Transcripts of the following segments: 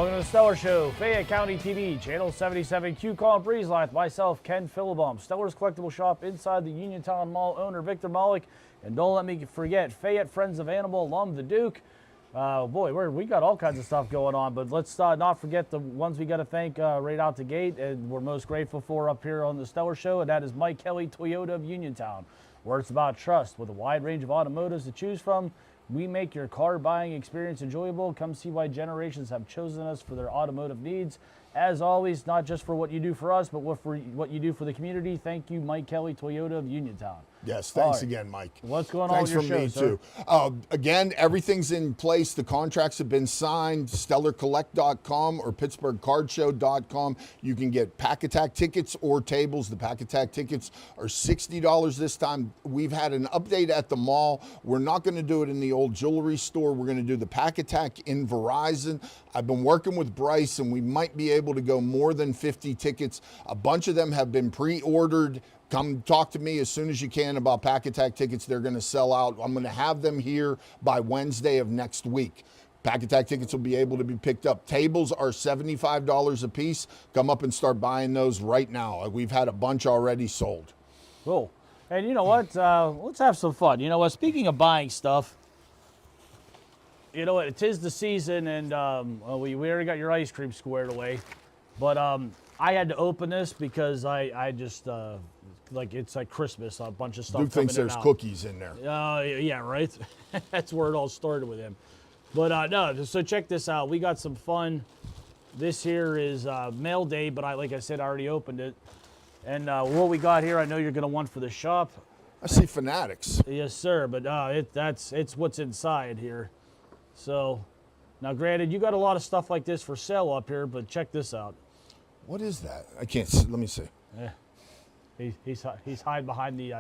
Welcome to the Stellar Show, Fayette County TV, Channel 77, Q Call and Breeze Live. Myself, Ken Philibum, Stellar's Collectible Shop inside the Uniontown Mall owner, Victor Malik. And don't let me forget, Fayette Friends of Animal alum, the Duke. Boy, we got all kinds of stuff going on, but let's not forget the ones we got to thank right out the gate, and we're most grateful for up here on the Stellar Show, and that is Mike Kelly Toyota of Uniontown, where it's about trust with a wide range of automotives to choose from. We make your car buying experience enjoyable. Come see why generations have chosen us for their automotive needs. As always, not just for what you do for us, but for what you do for the community. Thank you, Mike Kelly Toyota of Uniontown. Yes, thanks again, Mike. What's going on with your show, Thanks from me, too. Again, everything's in place. The contracts have been signed. StellarCollect.com or PittsburghCardShow.com. You can get Pack Attack tickets or tables. The Pack Attack tickets are $60 this time. We've had an update at the mall. We're not going to do it in the old jewelry store. We're going to do the Pack Attack in Verizon. I've been working with Bryce, and we might be able to go more than 50 tickets. A bunch of them have been pre-ordered. Come talk to me as soon as you can about Pack Attack tickets. They're going to sell out. I'm going to have them here by Wednesday of next week. Pack Attack tickets will be able to be picked up. Tables are $75 a piece. Come up and start buying those right now. We've had a bunch already sold. Cool. And you know what? Let's have some fun. You know what? Speaking of buying stuff, you know what? It is the season, and we already got your ice cream squared away. But I had to open this because I just... like it's like Christmas, a bunch of stuff. Duke thinks there's cookies in there. Yeah, right. That's where it all started with him. But no, so check this out. We got some fun. This here is mail day, but like I said, I already opened it. And what we got here, I know you're gonna want for the shop. I see Fanatics. Yes, sir. But it's what's inside here. So now, granted, you got a lot of stuff like this for sale up here, but check this out. What is that? I can't see. Let me see. Yeah. He's hiding behind the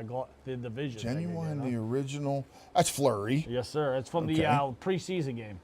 vision. Genuine, the original. That's Flurry. Yes, sir. It's from the preseason game.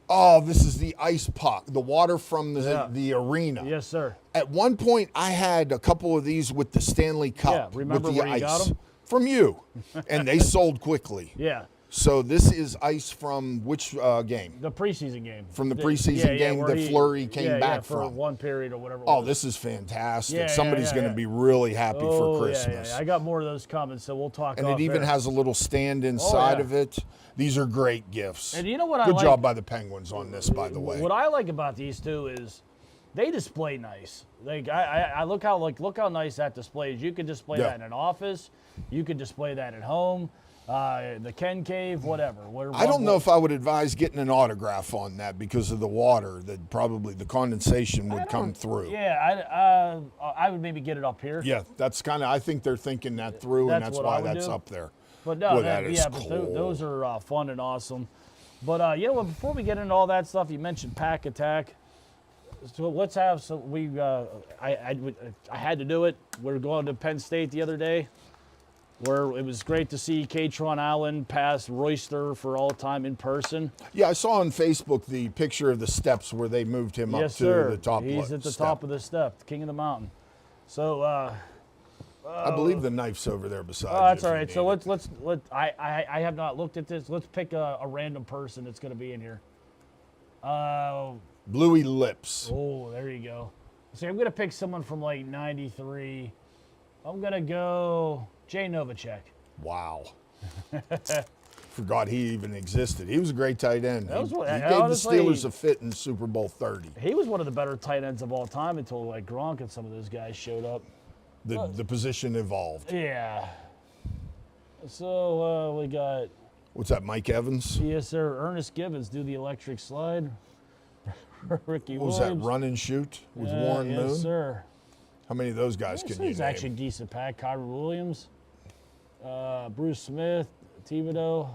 Oh, this is the ice puck, the water from the arena. Yes, sir. At one point, I had a couple of these with the Stanley Cup. Yeah, remember with the where ice you got them? From you, and they sold quickly. Yeah. So this is ice from which game? The preseason game. From the preseason game that Flurry came back for from. one period or whatever. Oh, this is fantastic. Yeah, Somebody's going to be really happy for Christmas. Yeah. I got more of those coming, so we'll talk. And it even has a little stand inside of it. These are great gifts. And you know what I like? like? Good job by the Penguins on this, by the way. What I like about these two is they display nice. Like I look how nice that displays. You could display that in an office. You could display that at home. The Ken Cave, whatever. I don't know if I would advise getting an autograph on that because of the water, that probably the condensation would come through. Yeah, I would maybe get it up here. Yeah, that's kind of, I think they're thinking that through, and that's why that's up there. But no, cool. But those are fun and awesome. But you know what, before we get into all that stuff, you mentioned Pack Attack. So let's have some, I had to do it. We were going to Penn State the other day, where it was great to see Katron Allen pass Royster for all time in person. Yeah, I saw on Facebook the picture of the steps where they moved him up to the top. He's at the top of the step, the king of the mountain. So I believe the knife's over there beside you. Oh, that's all right. So let's I have not looked at this. Let's pick a random person that's going to be in here. Bluey Lips. Oh, there you go. See, I'm going to pick someone from like '93. I'm going to go Jay Novacek. Wow. Forgot he even existed. He was a great tight end. He gave honestly, the Steelers a fit in Super Bowl 30. He was one of the better tight ends of all time until like Gronk and some of those guys showed up. The position evolved. Yeah. So we got... What's that, Mike Evans? Yes, sir. Ernest Gibbons, do the electric slide. Ricky What was Williams. that, run and shoot with Warren Moon? Yes, sir. How many of those guys can you name? He's actually a decent pack. Kyrie Williams, Bruce Smith, Thibodeau,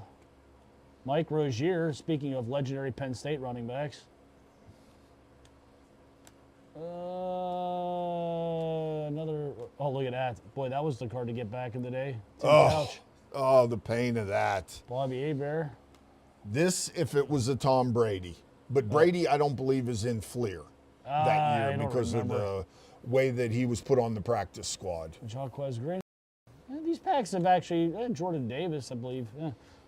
Mike Rozier, speaking of legendary Penn State running backs. Another, oh, look at that. Boy, that was the card to get back in the day. Tim Couch. Oh, the pain of that. Bobby Hebert. This, if it was a Tom Brady. But Brady, I don't believe, is in Fleer that year because of the way that he was put on the practice squad. Jacquez Green. These packs have actually, Jordan Davis, I believe.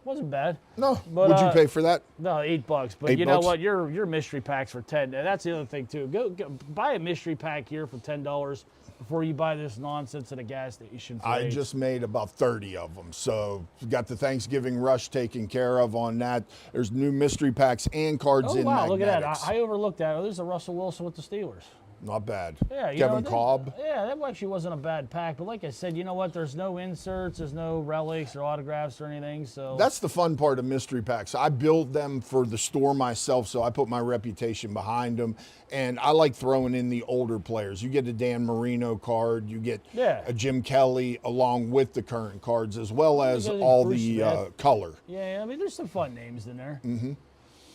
Wasn't bad. No. But, Would you pay for that? No, $8. But $8? you know what? Your mystery packs for 10. And that's the other thing too. Go buy a mystery pack here for $10 before you buy this nonsense at a gas station. For I $8. just made about 30 of them. So we got the Thanksgiving rush taken care of on that. There's new mystery packs and cards Oh in wow! magnetics. Look at that. I overlooked that. Oh, there's a Russell Wilson with the Steelers. Not bad. Yeah, you Kevin know, Kolb. Yeah, that actually wasn't a bad pack. But like I said, you know what? There's no inserts, there's no relics or autographs or anything. So That's the fun part of mystery packs. I build them for the store myself, so I put my reputation behind them. And I like throwing in the older players. You get a Dan Marino card, you get a Jim Kelly along with the current cards, as well as get all Bruce the Smith. color. yeah, I mean, there's some fun names in there. Mm-hmm.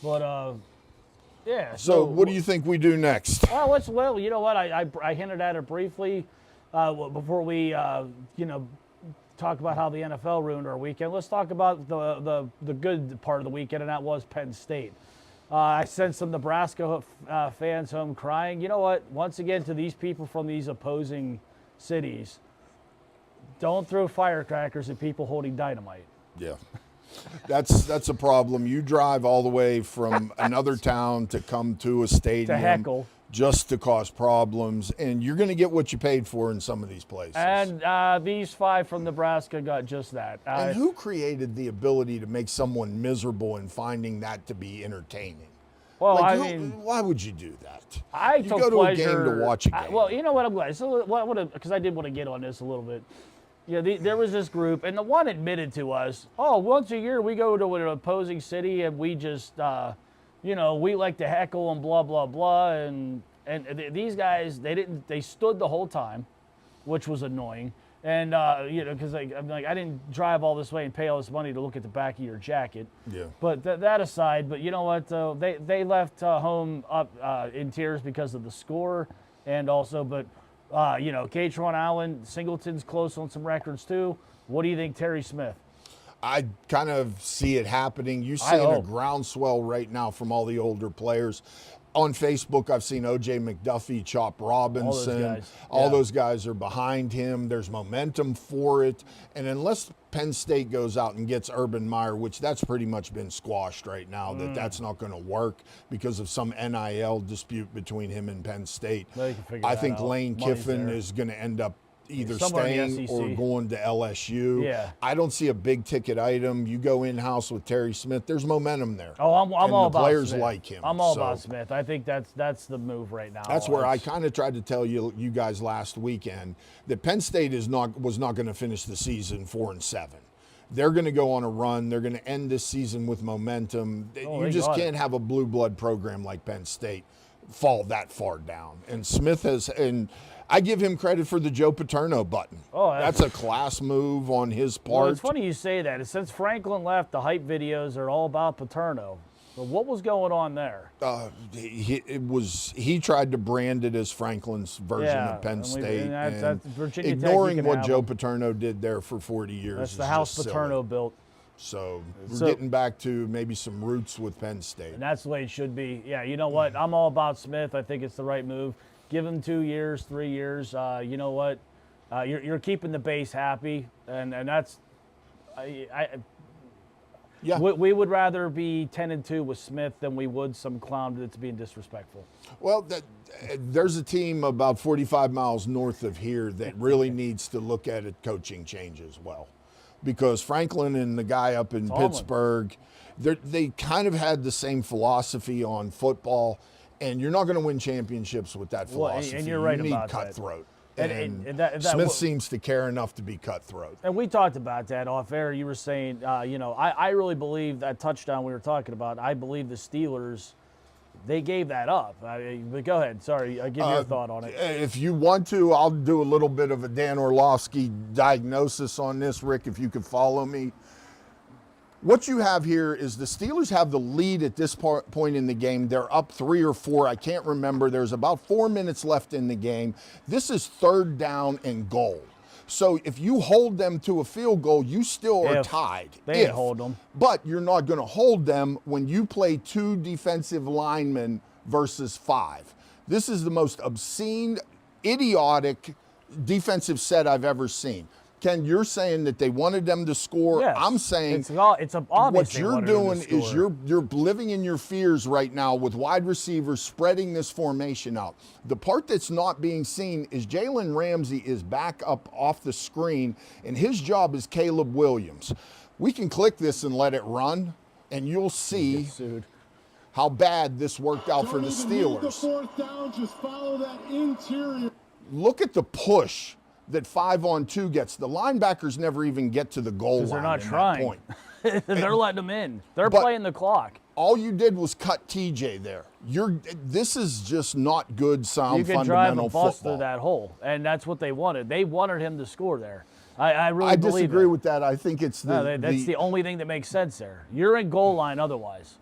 But yeah. So what do you think we do next? Well, you know what? I hinted at it briefly before we talk about how the NFL ruined our weekend. Let's talk about the good part of the weekend, and that was Penn State. I sent some Nebraska fans home crying. You know what? Once again, to these people from these opposing cities, don't throw firecrackers at people holding dynamite. Yeah. That's a problem. You drive all the way from another town to come to a stadium heckle. just to cause problems, and you're going to get what you paid for in some of these places. And these 5 from Nebraska got just that. And who created the ability to make someone miserable and finding that to be entertaining? Well, Like, I mean, why would you do that? I you took go to pleasure, a game to watch a game. well, you know what? I'm glad. So, because I did want to get on this a little bit. Yeah, there was this group, and the one admitted to us, once a year we go to an opposing city and we just, we like to heckle and blah, blah, blah. And these guys, they stood the whole time, which was annoying. And, because I'm like, I didn't drive all this way and pay all this money to look at the back of your jacket. Yeah. But that aside, but you know what? They left home up in tears because of the score, and also, Catron Allen, Singleton's close on some records too. What do you think, Terry Smith? I kind of see it happening. You're seeing a groundswell right now from all the older players. On Facebook, I've seen O.J. McDuffie, Chop Robinson. All those guys are behind him. There's momentum for it. And unless Penn State goes out and gets Urban Meyer, which that's pretty much been squashed right now, that's not going to work because of some NIL dispute between him and Penn State. I think Lane Kiffin is going to end up either staying or going to LSU. Yeah. I don't see a big ticket item. You go in-house with Terry Smith, there's momentum there. Oh, I'm all about players Smith. like him. I'm all about Smith. I think that's the move right now. That's where I kind of tried to tell you guys last weekend that Penn State was not going to finish the season 4-7. They're going to go on a run. They're going to end this season with momentum. You just can't have a blue blood program like Penn State fall that far down. And Smith and I give him credit for the Joe Paterno button. Oh, that's a class move on his part. Well, it's funny you say that. Since Franklin left, the hype videos are all about Paterno. But what was going on there? He tried to brand it as Franklin's version of Penn State, that's Virginia ignoring what Joe Paterno did there for 40 years. That's the house Paterno built. So we're getting back to maybe some roots with Penn State. And that's the way it should be. Yeah, you know what? I'm all about Smith. I think it's the right move. Give him 2 years, 3 years. You know what? You're keeping the base happy, and that's. We would rather be 10-2 with Smith than we would some clown that's being disrespectful. Well, there's a team about 45 miles north of here that really needs to look at a coaching change as well, because Franklin and the guy up in Pittsburgh, they kind of had the same philosophy on football. And you're not going to win championships with that philosophy. And you're right you need about cutthroat. That. And Smith seems to care enough to be cutthroat. And we talked about that off air. You were saying, I really believe that touchdown we were talking about, I believe the Steelers, they gave that up. But go ahead. Sorry. Give your thought on it. If you want to, I'll do a little bit of a Dan Orlovsky diagnosis on this, Rick, if you could follow me. What you have here is the Steelers have the lead at this point in the game. They're up 3 or 4. I can't remember. There's about 4 minutes left in the game. This is 3rd down and goal. So if you hold them to a field goal, you still are tied. They hold them. But you're not going to hold them when you play 2 defensive linemen versus 5. This is the most obscene, idiotic defensive set I've ever seen. Ken, you're saying that they wanted them to score. Yes. I'm saying it's obvious what they you're wanted him to doing is score. you're living in your fears right now with wide receivers spreading this formation out. The part that's not being seen is Jalen Ramsey is back up off the screen, and his job is Caleb Williams. We can click this and let it run, and you'll see Sued. how bad this worked out for the Steelers. The fourth down, just follow that interior. Look at the push that 5-on-2 gets. The linebackers never even get to the goal line. They're not at that trying. point. They're letting them in. They're But- playing the clock. All you did was cut TJ there. This is just not good, sound, You can drive fundamental a bus football. through that hole, and that's what they wanted. They wanted him to score there. I really I believe disagree it. with that. I think it's That's the only thing that makes sense there. You're in goal line otherwise.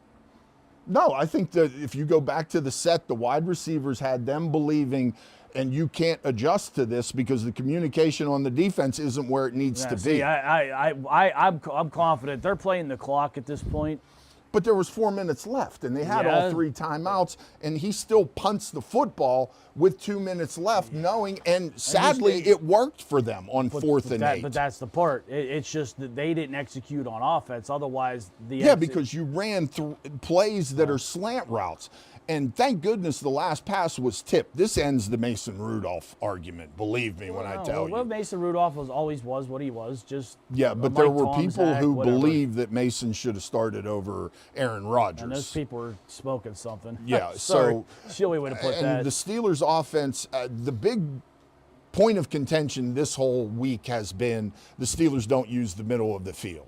No, I think that if you go back to the set, the wide receivers had them believing, and you can't adjust to this because the communication on the defense isn't where it needs Yeah, to see, be. I'm confident they're playing the clock at this point. But there was 4 minutes left, and they had all Yeah. 3 timeouts, and he still punts the football with 2 minutes left, knowing, and sadly, it worked for them on 4th and 8. But that's the part. It's just that they didn't execute on offense. Otherwise, Yeah, because you ran plays that are slant routes. And thank goodness the last pass was tipped. This ends the Mason Rudolph argument, believe me when I tell well, you. Mason Rudolph always was what he was. Just Yeah, a but there Mike were Tom, people Zach, who whatever. believe that Mason should have started over Aaron Rodgers. And those people are smoking something. Yeah, Sorry. so It's the only way to put and that. the Steelers' offense, the big point of contention this whole week has been the Steelers don't use the middle of the field.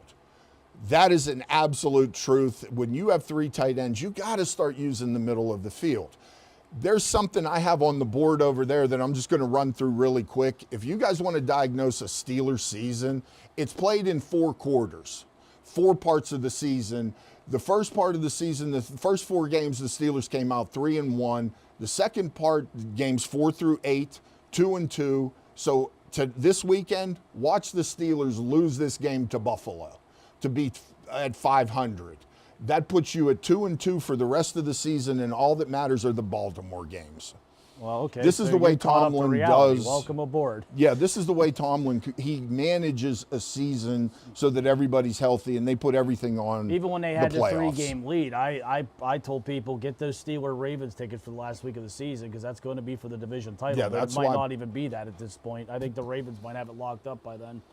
That is an absolute truth. When you have 3 tight ends, you got to start using the middle of the field. There's something I have on the board over there that I'm just going to run through really quick. If you guys want to diagnose a Steelers season, it's played in 4 quarters, 4 parts of the season. The first part of the season, the first 4 games, the Steelers came out 3-1. The second part, games 4 through 8, 2-2. So to this weekend, watch the Steelers lose this game to Buffalo to be at 500. That puts you at 2-2 for the rest of the season, and all that matters are the Baltimore games. Well, okay. This is the way you're caught up to Tomlin reality. does- Welcome aboard. Yeah, this is the way Tomlin, he manages a season so that everybody's healthy, and they put everything on Even when they had the playoffs. 3-game lead, I told people, get those Steelers-Ravens tickets for the last week of the season because that's going to be for the division title. Yeah, but that's it might why- not even be that at this point. I think the Ravens might have it locked up by then.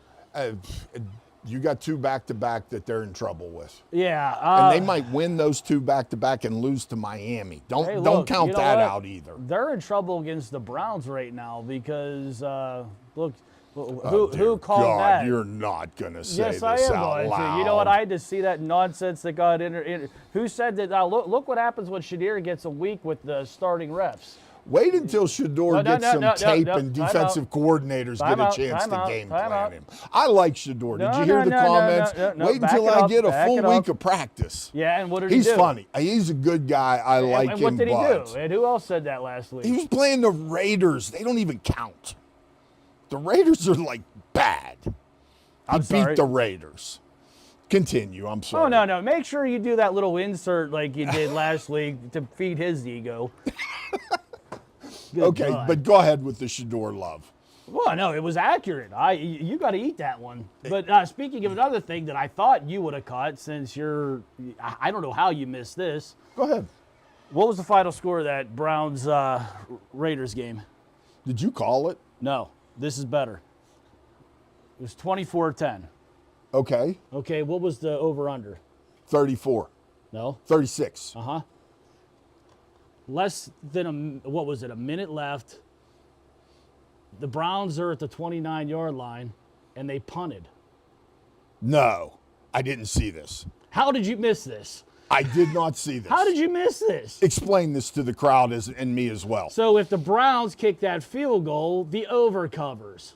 You got 2 back-to-back that they're in trouble with. Yeah. And they might win those 2 back-to-back and lose to Miami. Don't Hey, don't look, count you know that what? out either. They're in trouble against the Browns right now because, look, Oh, dear who called God, that? You're not going to say Yes, this I am out going loud. to. You know what? I had to see that nonsense that got in. Who said that? Look what happens when Shadir gets a week with the starting refs. Wait until Shador No, gets some tape and time defensive coordinators Time get a out, chance time to out, game time plan out. him. I like Shador. Did No, you hear no, the no, no, comments? no, Wait back until it I up, get a back full it up. week of practice. Yeah, and what did he He's do? funny. He's a good guy. I like and him. what did he but do? And who else said that last week? He was playing the Raiders. They don't even count. The Raiders are like bad. He sorry. beat the Raiders. Continue. I'm sorry. Oh, no. Make sure you do that little insert like you did last week to feed his ego. Good Okay, God. but go ahead with the Shador love. Well, no, it was accurate. You got to eat that one. But speaking of another thing that I thought you would have caught, since I don't know how you missed this. Go ahead. What was the final score of that Browns Raiders game? Did you call it? No, this is better. It was 24-10. Okay. Okay, what was the over/under? 34. No. 36. Less than a minute left. The Browns are at the 29-yard line, and they punted. No, I didn't see this. How did you miss this? I did not see this. How did you miss this? Explain this to the crowd and me as well. So if the Browns kick that field goal, the over covers.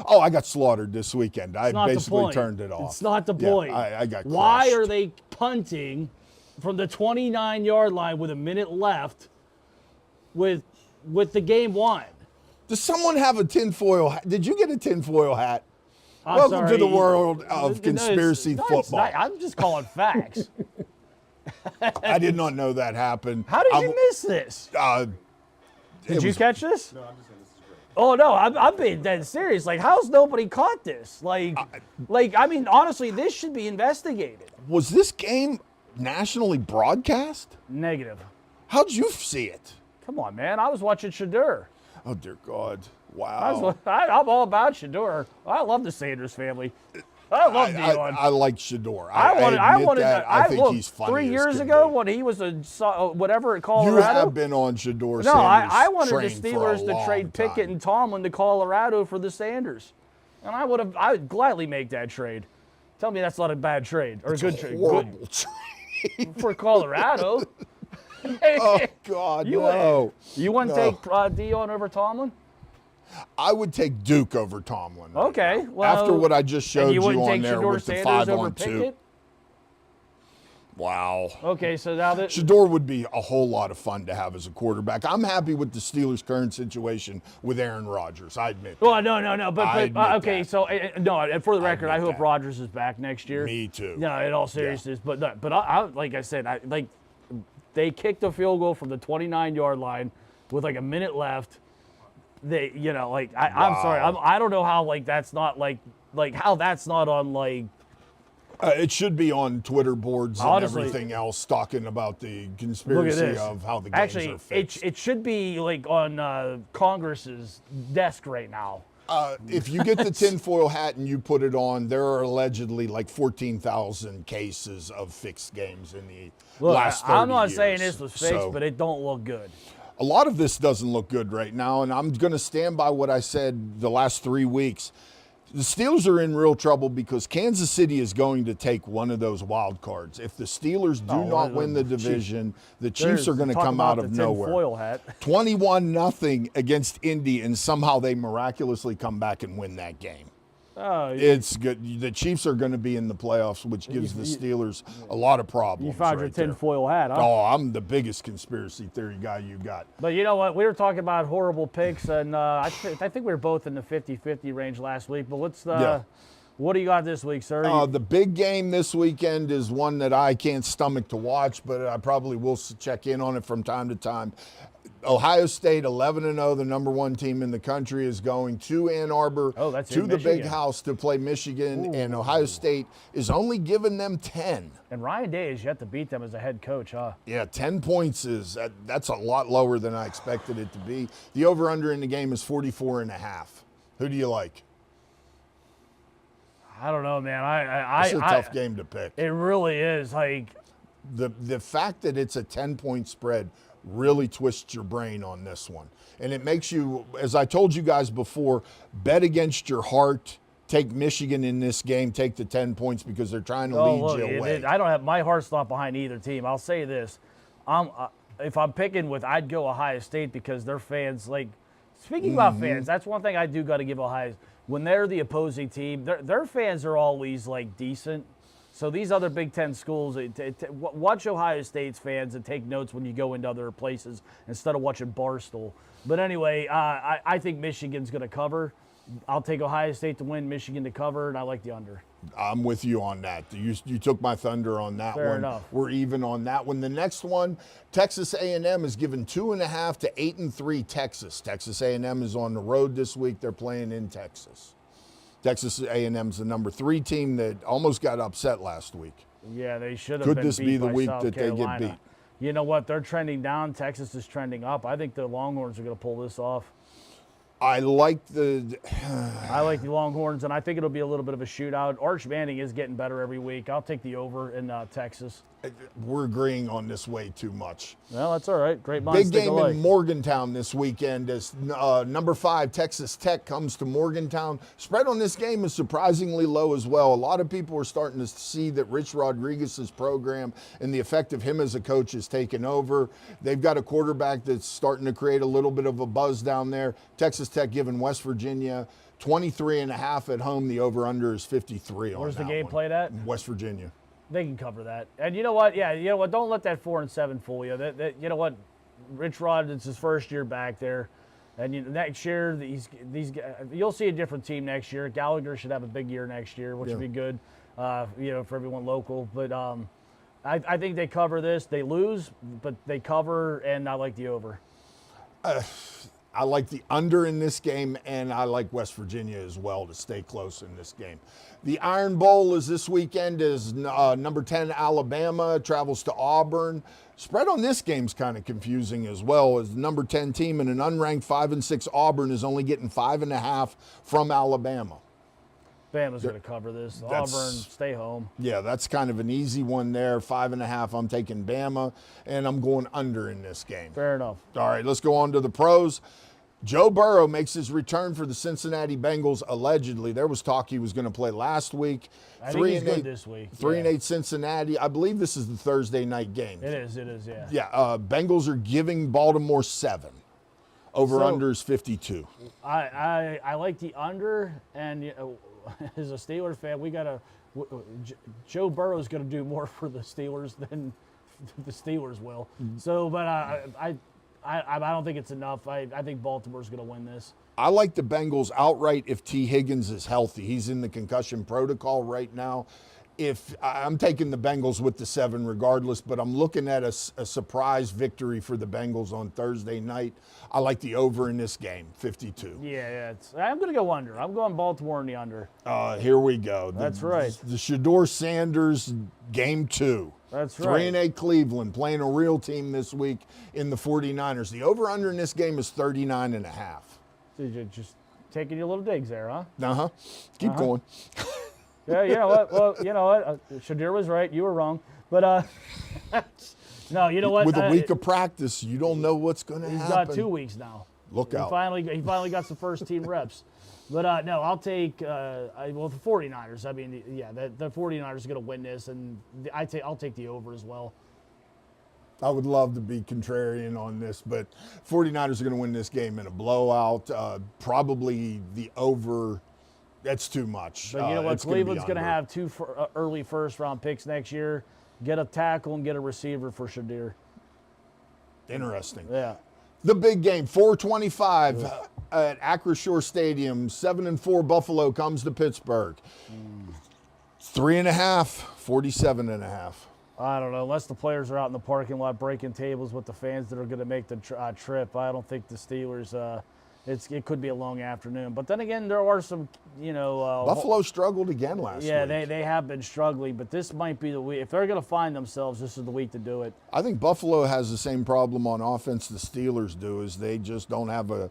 Oh, I got slaughtered this weekend. I It's not the basically point. turned it off. It's not the Yeah, point. I got Why crushed. are they punting from the 29-yard line with a minute left with the game won? Does someone have a tinfoil hat? Did you get a tinfoil hat? I'm Welcome sorry. to the world No, of it's- conspiracy no, it's football. not. I'm just calling facts. I did not know that happened. How did you miss this? It Did you was- catch this? No, I'm just saying this is great. Oh no, I'm being dead serious. Like, how's nobody caught this? Like, I mean, honestly, this should be investigated. Was this game nationally broadcast? Negative. How'd you see it? Come on, man. I was watching Shador. Oh, dear God. Wow. I'm all about Shador. I love the Sanders family. I love Dion. I like Shador. I think he's funny. 3 as years can ago be. when he was whatever at Colorado. You have been on Shador. No, I wanted the Sanders train for a Steelers to long trade Pickett time. and Tomlin to Colorado for the Sanders, and I would gladly make that trade. Tell me that's not a bad trade or It's a good a trade. horrible trade. For Colorado. Oh God, no! You wouldn't No. take Dion over Tomlin? I would take Duke over Tomlin. right Okay, now. well, after what I just showed and you wouldn't on take there Shador with the Sanders over 5-on-2. Pickett? Wow. Okay, so now that Shador would be a whole lot of fun to have as a quarterback. I'm happy with the Steelers' current situation with Aaron Rodgers. I admit. Well, no, I but admit okay. that. So no, and for the record, I admit hope that. Rodgers is back next year. Me too. No, in all seriousness, but no, but I like I said, they kicked a field goal from the 29-yard line with like a minute left. They, I'm sorry, I don't know how that's not like how that's not on like. It should be on Twitter boards and Honestly, everything else talking about the Look at conspiracy this. of how the games Actually, are fixed. it should be like on Congress's desk right now. If you get the tinfoil hat and you put it on, there are allegedly like 14,000 cases of fixed games in the Look, last 30 I'm not years. saying this was fixed, So, but it don't look good. a lot of this doesn't look good right now, and I'm going to stand by what I said the last 3 weeks. The Steelers are in real trouble because Kansas City is going to take one of those wild cards. If the Steelers do not win the division, the Chiefs are going to come out of nowhere. Tinfoil hat. 21-0 against Indy, and somehow they miraculously come back and win that game. Oh, It's good. The Chiefs are going to be in the playoffs, which gives the Steelers a lot of problems. you found your right there. tinfoil hat, huh? Oh, I'm the biggest conspiracy theory guy you got. But you know what? We were talking about horrible picks, and I think we were both in the 50-50 range last week. But what do you got this week, sir? The big game this weekend is one that I can't stomach to watch, but I probably will check in on it from time to time. Ohio State, 11-0, the number one team in the country, is going to Ann Arbor, that's to in the Big Michigan. House to play Michigan, and Ohio State is only giving them 10. And Ryan Day has yet to beat them as a head coach, huh? Yeah, 10 points that's a lot lower than I expected it to be. The over-under in the game is 44.5. Who do you like? I don't know, man. It's a tough game to pick. It really is. Like, The fact that it's a 10-point spread really twists your brain on this one. And it makes you, as I told you guys before, bet against your heart. Take Michigan in this game. Take the 10 points because they're trying to lead you away. I don't have my heart's not behind either team. I'll say this: if I'm picking I'd go Ohio State because their fans. Like, speaking about fans, that's one thing I do got to give Ohio. When they're the opposing team, their fans are always like decent. So these other Big Ten schools, watch Ohio State's fans and take notes when you go into other places instead of watching Barstool. But anyway, I think Michigan's going to cover. I'll take Ohio State to win, Michigan to cover, and I like the under. I'm with you on that. You took my thunder on that Fair one. enough. We're even on that one. The next one, Texas A&M is given 2.5 to 8-3 Texas. Texas A&M is on the road this week. They're playing in Texas. Texas A&M's the number 3 team that almost got upset last week. Yeah, they should have Could been this beat be the by week South that they get Carolina. beat? You know what? They're trending down. Texas is trending up. I think the Longhorns are going to pull this off. I like I like the Longhorns, and I think it'll be a little bit of a shootout. Arch Manning is getting better every week. I'll take the over in Texas. We're agreeing on this way too much. Well, that's all right. Great minds Big think game alike. in Morgantown this weekend as number 5 Texas Tech comes to Morgantown. Spread on this game is surprisingly low as well. A lot of people are starting to see that Rich Rodriguez's program and the effect of him as a coach is taken over. They've got a quarterback that's starting to create a little bit of a buzz down there. Texas Tech giving West Virginia 23.5 at home. The over-under is 53 on Where's the that game one. played at? West Virginia. They can cover that. And you know what? Yeah, you know what? Don't let that 4-7 fool you. You know what? Rich Rod, it's his first year back there. And next year, you'll see a different team next year. Gallagher should have a big year next year, which would be good, for everyone local. But I think they cover this. They lose, but they cover, and I like the over. I like the under in this game, and I like West Virginia as well to stay close in this game. The Iron Bowl is this weekend. Is number 10 Alabama travels to Auburn. Spread on this game's kind of confusing as well, as the number 10 team and an unranked 5-6 Auburn is only getting 5.5 from Alabama. Bama's going to cover this. Auburn, stay home. Yeah, that's kind of an easy one there. 5.5. I'm taking Bama, and I'm going under in this game. Fair enough. All right, let's go on to the pros. Joe Burrow makes his return for the Cincinnati Bengals, allegedly. There was talk he was going to play last week. I think he's good this week. 3-8 Cincinnati. I believe this is the Thursday night game. It is, yeah. Yeah, Bengals are giving Baltimore 7. Over-under is 52. I like the under, and as a Steelers fan, Joe Burrow's going to do more for the Steelers than the Steelers will. So, but I don't think it's enough. I think Baltimore's going to win this. I like the Bengals outright if T. Higgins is healthy. He's in the concussion protocol right now. If I'm taking the Bengals with the 7 regardless, but I'm looking at a surprise victory for the Bengals on Thursday night. I like the over in this game, 52. Yeah. I'm going to go under. I'm going Baltimore in the under. Here we go. That's right. The Shedeur Sanders game 2. That's right. 3-8 Cleveland playing a real team this week in the 49ers. The over-under in this game is 39.5. So you're just taking your little digs there, huh? Uh-huh. Keep going. Yeah, you know what? Well, you know what? Shadir was right. You were wrong. But, no, you know what? With a week of practice, you don't know what's going to happen. He's got 2 weeks now. Look out. He finally got some first-team reps. But, no, I'll take the 49ers. I mean, the 49ers are going to win this, and I'll take the over as well. I would love to be contrarian on this, but 49ers are going to win this game in a blowout. Probably the over. That's too much. But you know what? Cleveland's going to have 2 early first-round picks next year. Get a tackle and get a receiver for Shadir. Interesting. Yeah. The big game, 425 at Acrisure Stadium. 7-4 Buffalo comes to Pittsburgh. 3.5, 47.5. I don't know. Unless the players are out in the parking lot breaking tables with the fans that are going to make the trip, I don't think the Steelers. It could be a long afternoon. But then again, there are some, Buffalo struggled again last week. Yeah, they have been struggling, but this might be the week. If they're going to find themselves, this is the week to do it. I think Buffalo has the same problem on offense the Steelers do, is they just don't have a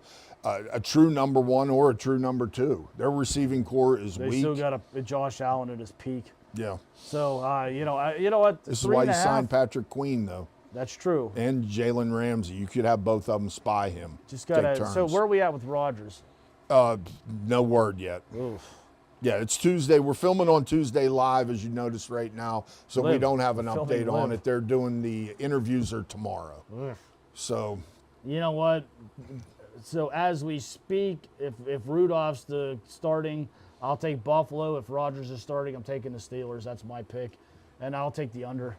true number 1 or a true number 2. Their receiving core is weak. They still got a Josh Allen at his peak. Yeah. So, you know what? This is why you signed Patrick Queen, though. That's true. And Jalen Ramsey. You could have both of them spy him. Just gotta. So where are we at with Rodgers? No word yet. Oof. Yeah, it's Tuesday. We're filming on Tuesday live, as you notice right now. So we don't have an update on it. They're doing the interviews are tomorrow. Oof. So. You know what? So as we speak, if Rudolph's the starting, I'll take Buffalo. If Rodgers is starting, I'm taking the Steelers. That's my pick, and I'll take the under.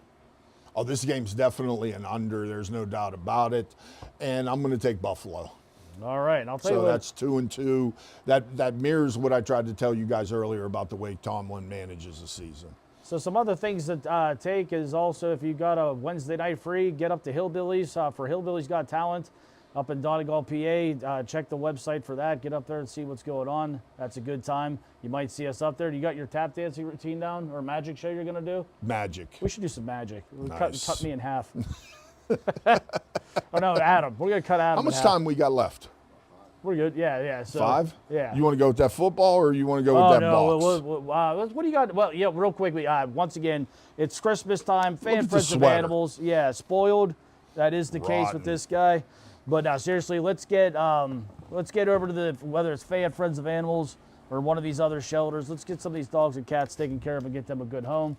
Oh, this game's definitely an under. There's no doubt about it. And I'm going to take Buffalo. All right. And I'll tell you what. So that's 2-2. That mirrors what I tried to tell you guys earlier about the way Tomlin manages the season. So some other things that take is also if you got a Wednesday night free, get up to Hillbillies for Hillbillies Got Talent up in Donegal, PA. Check the website for that. Get up there and see what's going on. That's a good time. You might see us up there. You got your tap dancing routine down or magic show you're going to do? Magic. We should do some magic. Nice. Cut me in half. Oh, no, Adam. We're going to cut Adam How much time we got left? We're good. Yeah. So, 5? Yeah. You want to go with that football or you want to go with that box? What do you got? Well, yeah, real quickly. Once again, it's Christmas time. Fan at the Friends of sweater. Animals. Yeah, spoiled. That is the case with this guy. But seriously, let's get over to whether it's Fan Friends of Animals or one of these other shelters. Let's get some of these dogs and cats taken care of and get them a good home.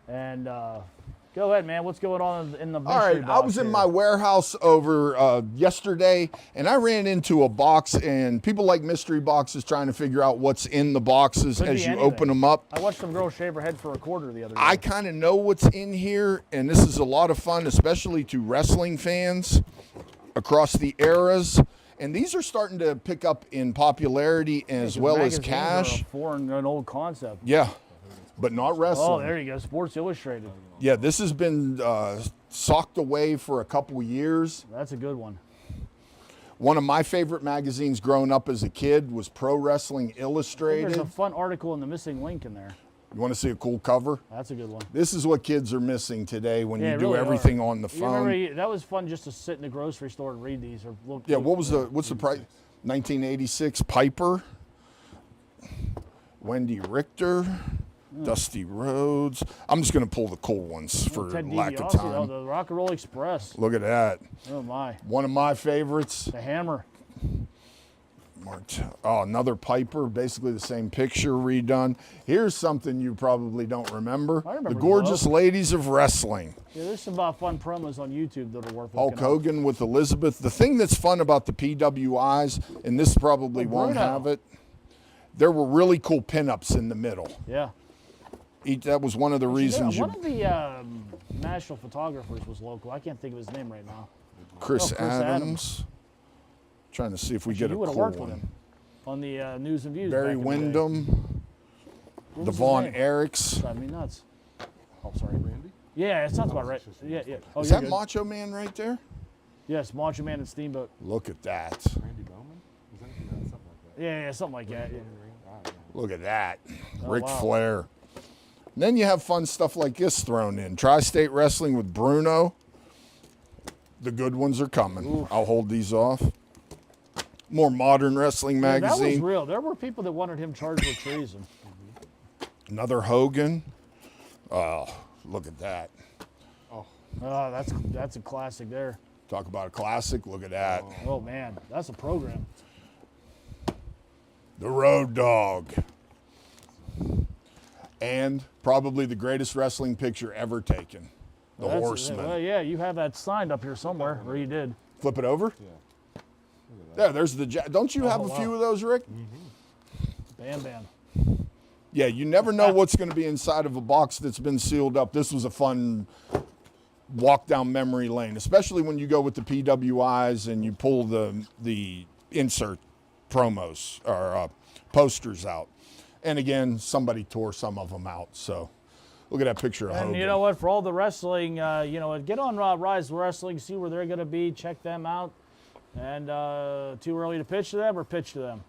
And go ahead, man. What's going on in the mystery All right, box I was in here? my warehouse over yesterday, and I ran into a box, and people like mystery boxes trying to figure out what's in the boxes Could as be you anything. open them up. I watched some girl shave her head for a quarter the other day. I kind of know what's in here, and this is a lot of fun, especially to wrestling fans across the eras. And these are starting to pick up in popularity as well as Magazines cash. are an old concept. Yeah, but not wrestling. Oh, there you go. Sports Illustrated. Yeah, this has been socked away for a couple years. That's a good one. One of my favorite magazines growing up as a kid was Pro Wrestling There's Illustrated. a fun article in the missing link in there. You want to see a cool cover? That's a good one. This is what kids are missing today when Yeah, you it do really everything are. on the You phone. remember, that was fun just to sit in the grocery store and read these. Or look. Yeah, look- what's the price? 1986 Piper, Wendy Richter, Dusty Rhodes. I'm just gonna pull the cool ones for Ted lack of DiBiase, oh, time. the Rock and Roll Express. Look at that. Oh my, One of my favorites. the Hammer. Oh, another Piper, basically the same picture redone. Here's something you probably don't remember. I remember The Gorgeous Glow. Ladies of Wrestling. Yeah, there's some fun promos on YouTube that'll worth Hulk looking up. Hogan with Elizabeth. The thing that's fun about the PWIs, and this probably Oh, won't Bruno. have it, there were really cool pinups in the middle. Yeah. That was one of the reasons One of the national photographers was local. I can't think of his name right now. Chris, Chris Adams. Trying to see if we get a You would cool have worked with one. him on the News and Views. Barry back in the day. Wyndham, What the was his Von name? Erichs. Drive me nuts. Oh, sorry. Randy? Yeah, it sounds about right. Yeah, yeah. Oh, Is you're that good. Macho Man right there? Yes, Macho Man and Steamboat. Look at that. Randy Bowman? Was that something like that? Yeah, something like that. Yeah. Look at that. Oh, Ric wow. Flair. And then you have fun stuff like this thrown in. Tri-State Wrestling with Bruno. The good ones are coming. I'll hold these off. More modern wrestling Yeah, that was magazine. real. There were people that wanted him charged with treason. Another Hogan. Oh, look at that. Oh, that's a classic there. Talk about a classic. Look at that. Oh man, that's a program. The Road Dogg. And probably the greatest wrestling picture ever taken. The That's- Horseman. Well, yeah, you have that signed up here somewhere, or you did. Flip it over. Yeah, there's the. Don't you have a few of those, Rick? Bam Bam. Yeah, you never know what's going to be inside of a box that's been sealed up. This was a fun walk down memory lane, especially when you go with the PWIs and you pull the insert promos or posters out. And again, somebody tore some of them out. So look at that picture of And Hogan. you know what? For all the wrestling, get on Rise Wrestling, see where they're going to be, check them out. And too early to pitch to them or pitch to them?